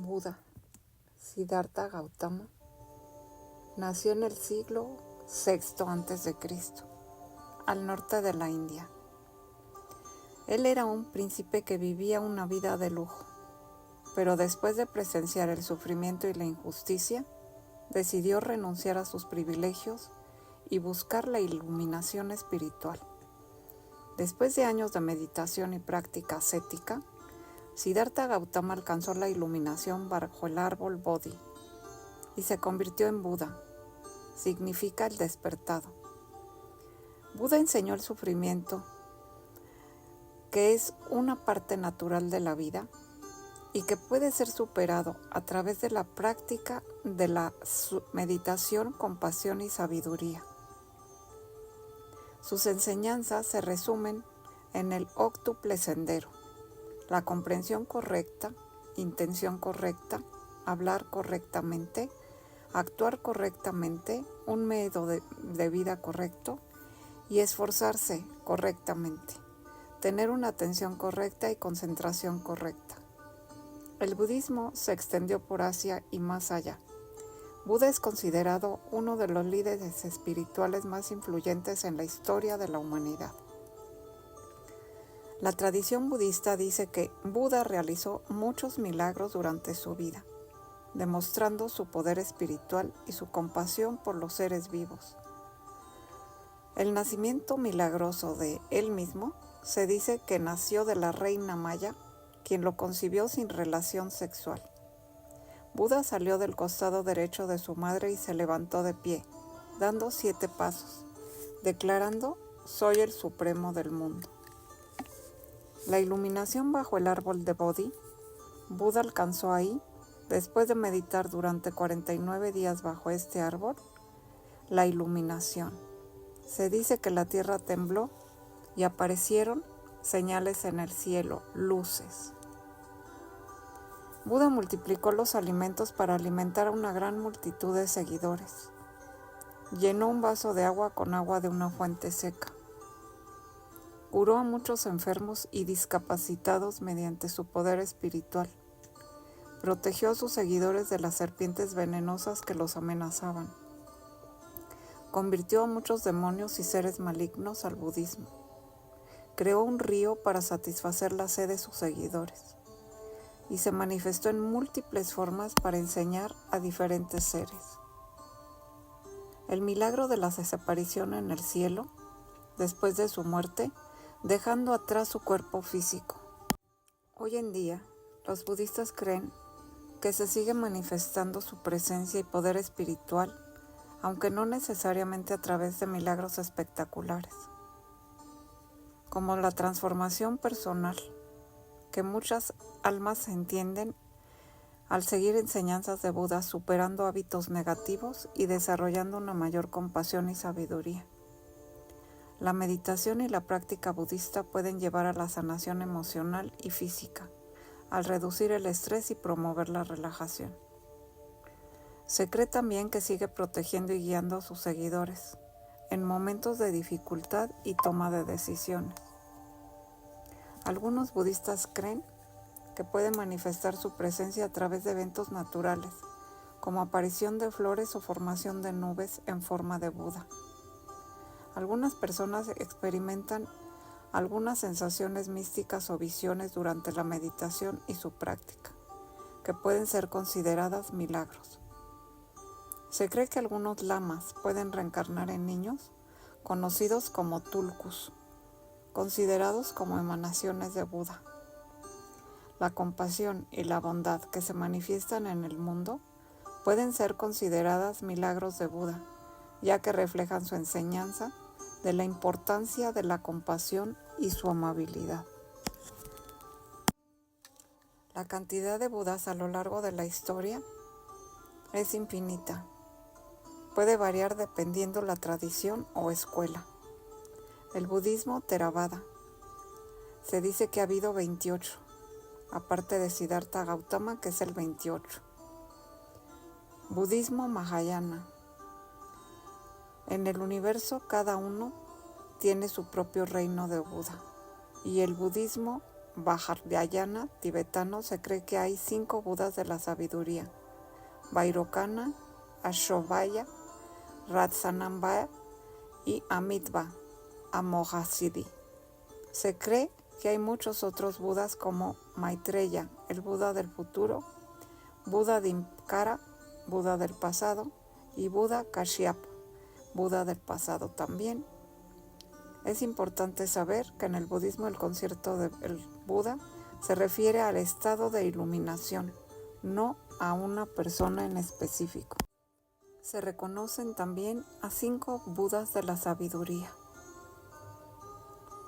Buda, Siddhartha Gautama, nació en el siglo VI a.C., al norte de la India. Él era un príncipe que vivía una vida de lujo, pero después de presenciar el sufrimiento y la injusticia, decidió renunciar a sus privilegios y buscar la iluminación espiritual. Después de años de meditación y práctica ascética, Siddhartha Gautama alcanzó la iluminación bajo el árbol Bodhi y se convirtió en Buda. Significa el despertado. Buda enseñó el sufrimiento, que es una parte natural de la vida y que puede ser superado a través de la práctica de la meditación, compasión y sabiduría. Sus enseñanzas se resumen en el óctuple sendero: la comprensión correcta, intención correcta, hablar correctamente, actuar correctamente, un método de vida correcto y esforzarse correctamente, tener una atención correcta y concentración correcta. El budismo se extendió por Asia y más allá. Buda es considerado uno de los líderes espirituales más influyentes en la historia de la humanidad. La tradición budista dice que Buda realizó muchos milagros durante su vida, demostrando su poder espiritual y su compasión por los seres vivos. El nacimiento milagroso de él mismo se dice que nació de la reina Maya, quien lo concibió sin relación sexual. Buda salió del costado derecho de su madre y se levantó de pie, dando 7 pasos, declarando: «Soy el supremo del mundo». La iluminación bajo el árbol de Bodhi, Buda alcanzó ahí, después de meditar durante 49 días bajo este árbol, la iluminación. Se dice que la tierra tembló y aparecieron señales en el cielo, luces. Buda multiplicó los alimentos para alimentar a una gran multitud de seguidores. Llenó un vaso de agua con agua de una fuente seca. Curó a muchos enfermos y discapacitados mediante su poder espiritual. Protegió a sus seguidores de las serpientes venenosas que los amenazaban. Convirtió a muchos demonios y seres malignos al budismo. Creó un río para satisfacer la sed de sus seguidores. Y se manifestó en múltiples formas para enseñar a diferentes seres. El milagro de la desaparición en el cielo, después de su muerte, dejando atrás su cuerpo físico. Hoy en día, los budistas creen que se sigue manifestando su presencia y poder espiritual, aunque no necesariamente a través de milagros espectaculares, como la transformación personal, que muchas almas entienden al seguir enseñanzas de Buda, superando hábitos negativos y desarrollando una mayor compasión y sabiduría. La meditación y la práctica budista pueden llevar a la sanación emocional y física, al reducir el estrés y promover la relajación. Se cree también que sigue protegiendo y guiando a sus seguidores en momentos de dificultad y toma de decisiones. Algunos budistas creen que puede manifestar su presencia a través de eventos naturales, como aparición de flores o formación de nubes en forma de Buda. Algunas personas experimentan algunas sensaciones místicas o visiones durante la meditación y su práctica, que pueden ser consideradas milagros. Se cree que algunos lamas pueden reencarnar en niños, conocidos como tulkus, considerados como emanaciones de Buda. La compasión y la bondad que se manifiestan en el mundo pueden ser consideradas milagros de Buda, ya que reflejan su enseñanza de la importancia de la compasión y su amabilidad. La cantidad de Budas a lo largo de la historia es infinita. Puede variar dependiendo la tradición o escuela. El budismo Theravada. Se dice que ha habido 28, aparte de Siddhartha Gautama, que es el 28. Budismo Mahayana. En el universo cada uno tiene su propio reino de Buda, y el budismo Vajrayana tibetano se cree que hay 5 Budas de la sabiduría: Vairocana, Ashovaya, Ratsanambaya y Amitabha Amoghasiddhi. Se cree que hay muchos otros Budas como Maitreya, el Buda del futuro, Buda Dimkara, Buda del pasado, y Buda Kashyapa, Buda del pasado también. Es importante saber que en el budismo el concepto del Buda se refiere al estado de iluminación, no a una persona en específico. Se reconocen también a 5 Budas de la sabiduría.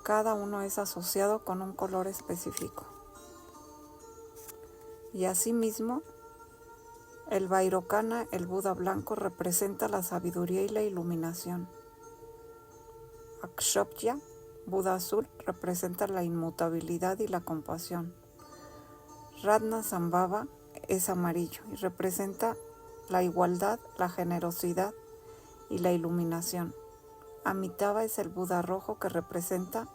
Cada uno es asociado con un color específico. Y asimismo, el Vairocana, el Buda blanco, representa la sabiduría y la iluminación. Akshobhya, Buda azul, representa la inmutabilidad y la compasión. Ratnasambhava es amarillo y representa la igualdad, la generosidad y la iluminación. Amitabha es el Buda rojo, que representa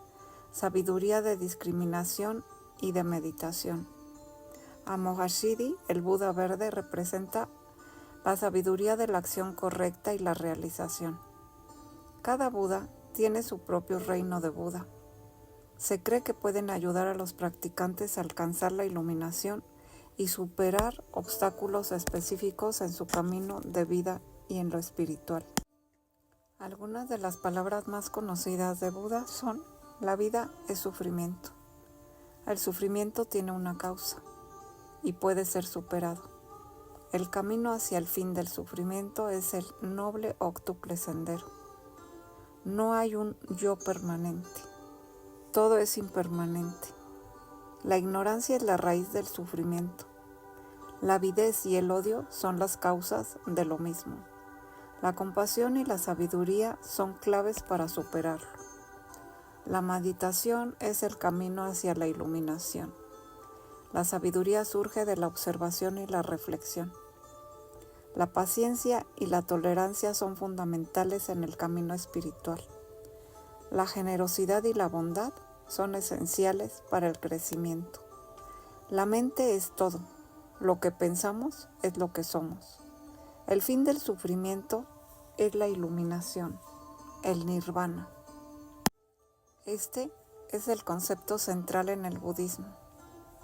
sabiduría de discriminación y de meditación. Amoghasiddhi, el Buda verde, representa la sabiduría de la acción correcta y la realización. Cada Buda tiene su propio reino de Buda. Se cree que pueden ayudar a los practicantes a alcanzar la iluminación y superar obstáculos específicos en su camino de vida y en lo espiritual. Algunas de las palabras más conocidas de Buda son: la vida es sufrimiento. El sufrimiento tiene una causa y puede ser superado. El camino hacia el fin del sufrimiento es el noble óctuple sendero. No hay un yo permanente. Todo es impermanente. La ignorancia es la raíz del sufrimiento. La avidez y el odio son las causas de lo mismo. La compasión y la sabiduría son claves para superarlo. La meditación es el camino hacia la iluminación. La sabiduría surge de la observación y la reflexión. La paciencia y la tolerancia son fundamentales en el camino espiritual. La generosidad y la bondad son esenciales para el crecimiento. La mente es todo. Lo que pensamos es lo que somos. El fin del sufrimiento es la iluminación, el nirvana. Este es el concepto central en el budismo,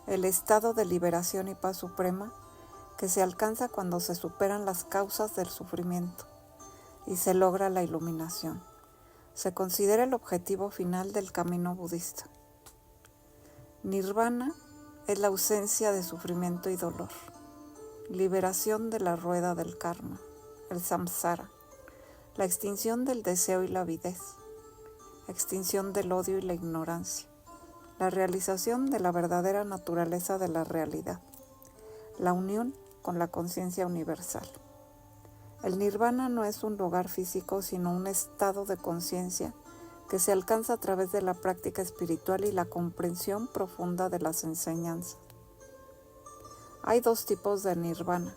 el estado de liberación y paz suprema que se alcanza cuando se superan las causas del sufrimiento y se logra la iluminación. Se considera el objetivo final del camino budista. Nirvana es la ausencia de sufrimiento y dolor, liberación de la rueda del karma, el samsara, la extinción del deseo y la avidez, extinción del odio y la ignorancia, la realización de la verdadera naturaleza de la realidad, la unión con la conciencia universal. El nirvana no es un lugar físico, sino un estado de conciencia que se alcanza a través de la práctica espiritual y la comprensión profunda de las enseñanzas. Hay 2 tipos de nirvana: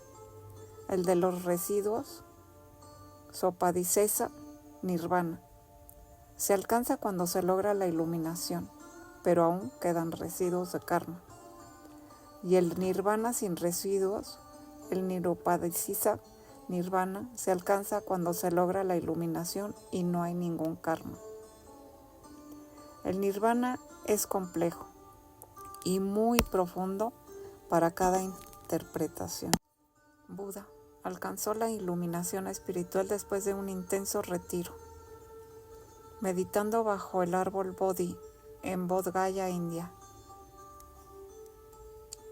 el de los residuos, sopadisesa, nirvana. Se alcanza cuando se logra la iluminación, pero aún quedan residuos de karma. Y el nirvana sin residuos, el nirupadisisa nirvana, se alcanza cuando se logra la iluminación y no hay ningún karma. El nirvana es complejo y muy profundo para cada interpretación. Buda alcanzó la iluminación espiritual después de un intenso retiro, meditando bajo el árbol Bodhi en Bodh Gaya, India.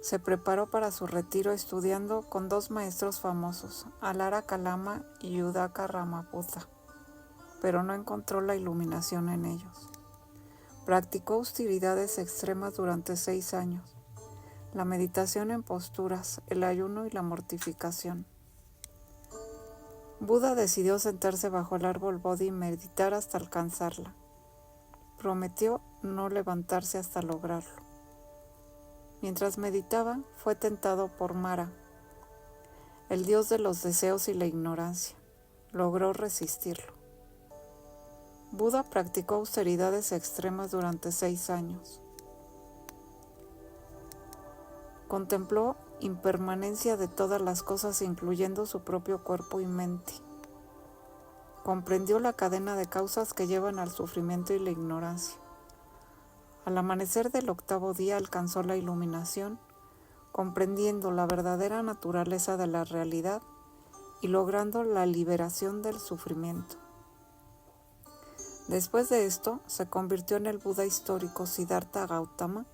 Se preparó para su retiro estudiando con 2 maestros famosos, Alara Kalama y Udaka Ramaputra, pero no encontró la iluminación en ellos. Practicó austeridades extremas durante 6 años, la meditación en posturas, el ayuno y la mortificación. Buda decidió sentarse bajo el árbol Bodhi y meditar hasta alcanzarla. Prometió no levantarse hasta lograrlo. Mientras meditaba, fue tentado por Mara, el dios de los deseos y la ignorancia. Logró resistirlo. Buda practicó austeridades extremas durante 6 años. Contempló impermanencia de todas las cosas, incluyendo su propio cuerpo y mente. Comprendió la cadena de causas que llevan al sufrimiento y la ignorancia. Al amanecer del 8º día alcanzó la iluminación, comprendiendo la verdadera naturaleza de la realidad y logrando la liberación del sufrimiento. Después de esto, se convirtió en el Buda histórico Siddhartha Gautama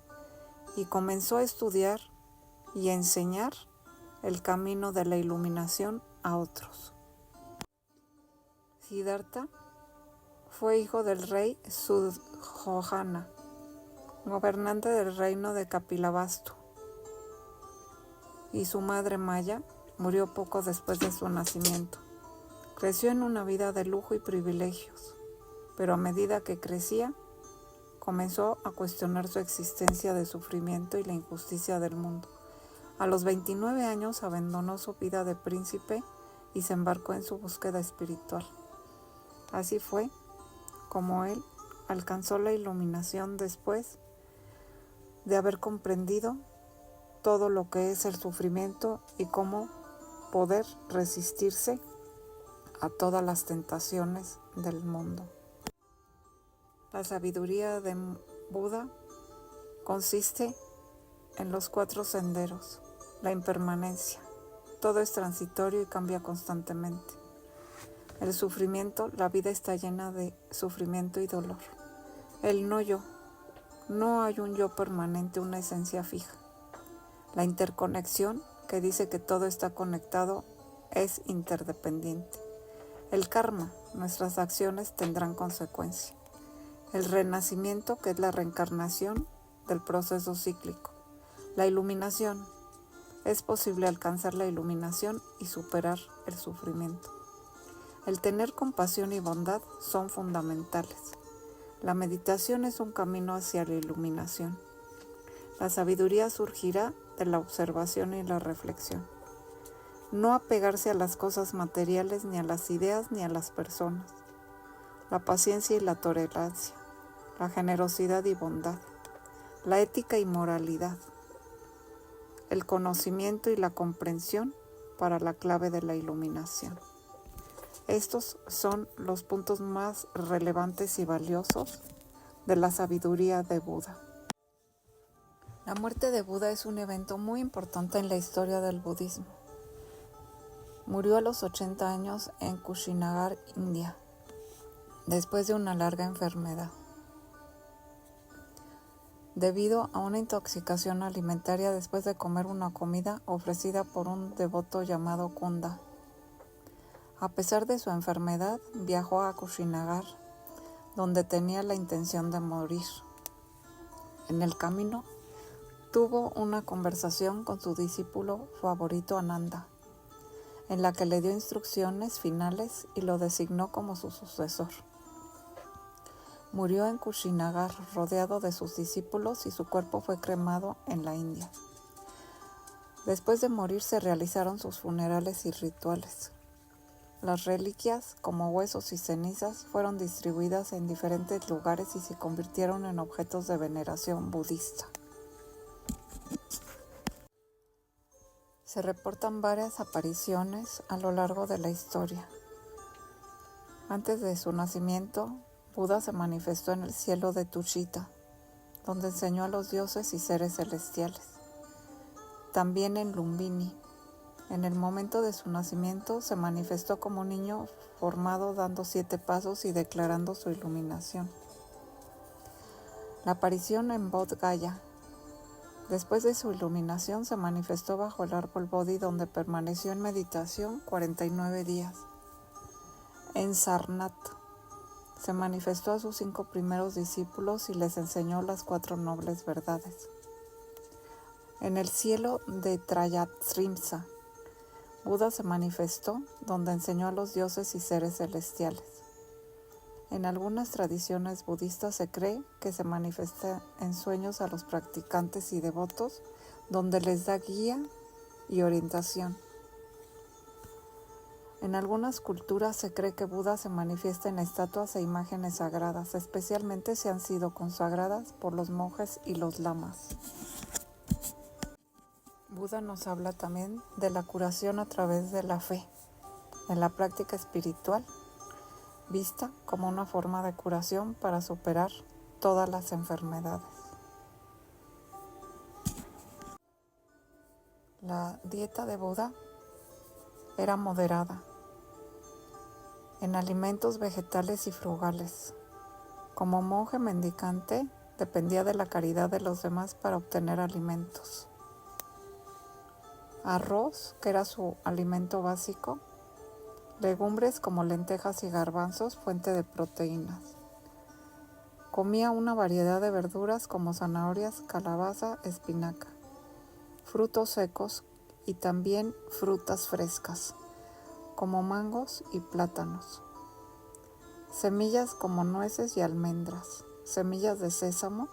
y comenzó a estudiar y a enseñar el camino de la iluminación a otros. Siddhartha fue hijo del rey Suddhojana, gobernante del reino de Kapilavastu, y su madre Maya murió poco después de su nacimiento. Creció en una vida de lujo y privilegios, pero a medida que crecía, comenzó a cuestionar su existencia de sufrimiento y la injusticia del mundo. A los 29 años abandonó su vida de príncipe y se embarcó en su búsqueda espiritual. Así fue como él alcanzó la iluminación después de haber comprendido todo lo que es el sufrimiento y cómo poder resistirse a todas las tentaciones del mundo. La sabiduría de Buda consiste en los 4 senderos, la impermanencia. Todo es transitorio y cambia constantemente. El sufrimiento, la vida está llena de sufrimiento y dolor. El no yo, no hay un yo permanente, una esencia fija. La interconexión, que dice que todo está conectado, es interdependiente. El karma, nuestras acciones tendrán consecuencia. El renacimiento, que es la reencarnación del proceso cíclico. La iluminación, es posible alcanzar la iluminación y superar el sufrimiento. El tener compasión y bondad son fundamentales. La meditación es un camino hacia la iluminación. La sabiduría surgirá de la observación y la reflexión. No apegarse a las cosas materiales, ni a las ideas, ni a las personas. La paciencia y la tolerancia. La generosidad y bondad. La ética y moralidad. El conocimiento y la comprensión para la clave de la iluminación. Estos son los puntos más relevantes y valiosos de la sabiduría de Buda. La muerte de Buda es un evento muy importante en la historia del budismo. Murió a los 80 años en Kushinagar, India, después de una larga enfermedad, debido a una intoxicación alimentaria después de comer una comida ofrecida por un devoto llamado Kunda. A pesar de su enfermedad, viajó a Kushinagar, donde tenía la intención de morir. En el camino, tuvo una conversación con su discípulo favorito Ananda, en la que le dio instrucciones finales y lo designó como su sucesor. Murió en Kushinagar, rodeado de sus discípulos, y su cuerpo fue cremado en la India. Después de morir se realizaron sus funerales y rituales. Las reliquias, como huesos y cenizas, fueron distribuidas en diferentes lugares y se convirtieron en objetos de veneración budista. Se reportan varias apariciones a lo largo de la historia. Antes de su nacimiento, Buda se manifestó en el cielo de Tushita, donde enseñó a los dioses y seres celestiales. También en Lumbini. En el momento de su nacimiento se manifestó como un niño formado dando 7 pasos y declarando su iluminación. La aparición en Bodh Gaya. Después de su iluminación se manifestó bajo el árbol Bodhi, donde permaneció en meditación 49 días. En Sarnath se manifestó a sus 5 primeros discípulos y les enseñó las 4 nobles verdades. En el cielo de Trayatrimsa, Buda se manifestó, donde enseñó a los dioses y seres celestiales. En algunas tradiciones budistas se cree que se manifiesta en sueños a los practicantes y devotos, donde les da guía y orientación. En algunas culturas se cree que Buda se manifiesta en estatuas e imágenes sagradas, especialmente si han sido consagradas por los monjes y los lamas. Buda nos habla también de la curación a través de la fe, en la práctica espiritual, vista como una forma de curación para superar todas las enfermedades. La dieta de Buda era moderada en alimentos vegetales y frugales. Como monje mendicante, dependía de la caridad de los demás para obtener alimentos. Arroz, que era su alimento básico, legumbres como lentejas y garbanzos, fuente de proteínas. Comía una variedad de verduras como zanahorias, calabaza, espinaca, frutos secos y también frutas frescas, como mangos y plátanos. Semillas como nueces y almendras, semillas de sésamo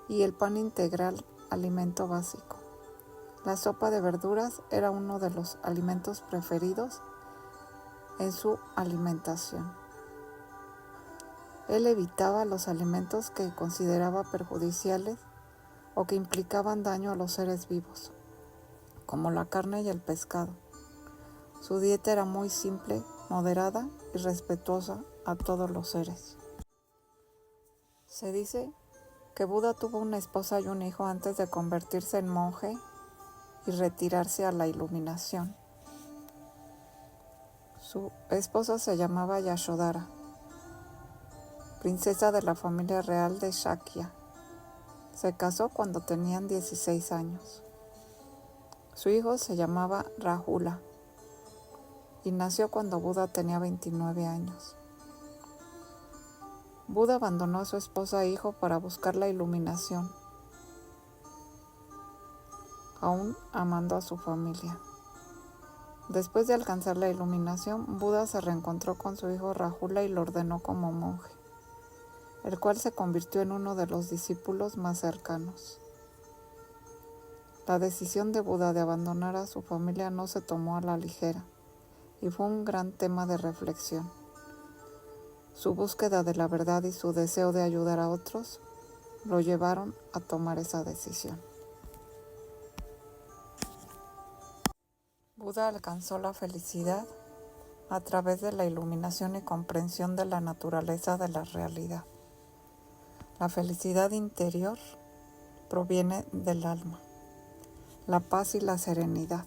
y el pan integral, alimento básico. La sopa de verduras era uno de los alimentos preferidos en su alimentación. Él evitaba los alimentos que consideraba perjudiciales o que implicaban daño a los seres vivos, como la carne y el pescado. Su dieta era muy simple, moderada y respetuosa a todos los seres. Se dice que Buda tuvo una esposa y un hijo antes de convertirse en monje y retirarse a la iluminación. Su esposa se llamaba Yashodhara, princesa de la familia real de Shakya. Se casó cuando tenían 16 años. Su hijo se llamaba Rahula y nació cuando Buda tenía 29 años. Buda abandonó a su esposa e hijo para buscar la iluminación, aún amando a su familia. Después de alcanzar la iluminación, Buda se reencontró con su hijo Rahula y lo ordenó como monje, el cual se convirtió en uno de los discípulos más cercanos. La decisión de Buda de abandonar a su familia no se tomó a la ligera y fue un gran tema de reflexión. Su búsqueda de la verdad y su deseo de ayudar a otros lo llevaron a tomar esa decisión. Buda alcanzó la felicidad a través de la iluminación y comprensión de la naturaleza de la realidad. La felicidad interior proviene del alma, la paz y la serenidad,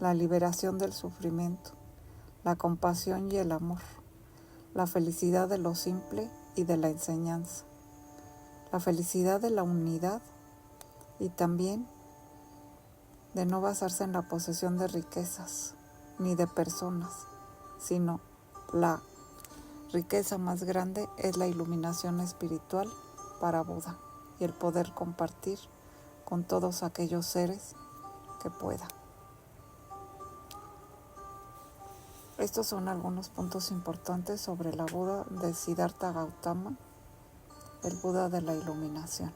la liberación del sufrimiento, la compasión y el amor, la felicidad de lo simple y de la enseñanza, la felicidad de la unidad y también de no basarse en la posesión de riquezas ni de personas, sino la riqueza más grande es la iluminación espiritual para Buda y el poder compartir con todos aquellos seres que pueda. Estos son algunos puntos importantes sobre la Buda de Siddhartha Gautama, el Buda de la iluminación.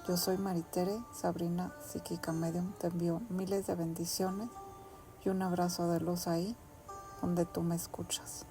Yo soy Maritere, Sabrina Psíquica Medium. Te envío miles de bendiciones y un abrazo de luz ahí donde tú me escuchas.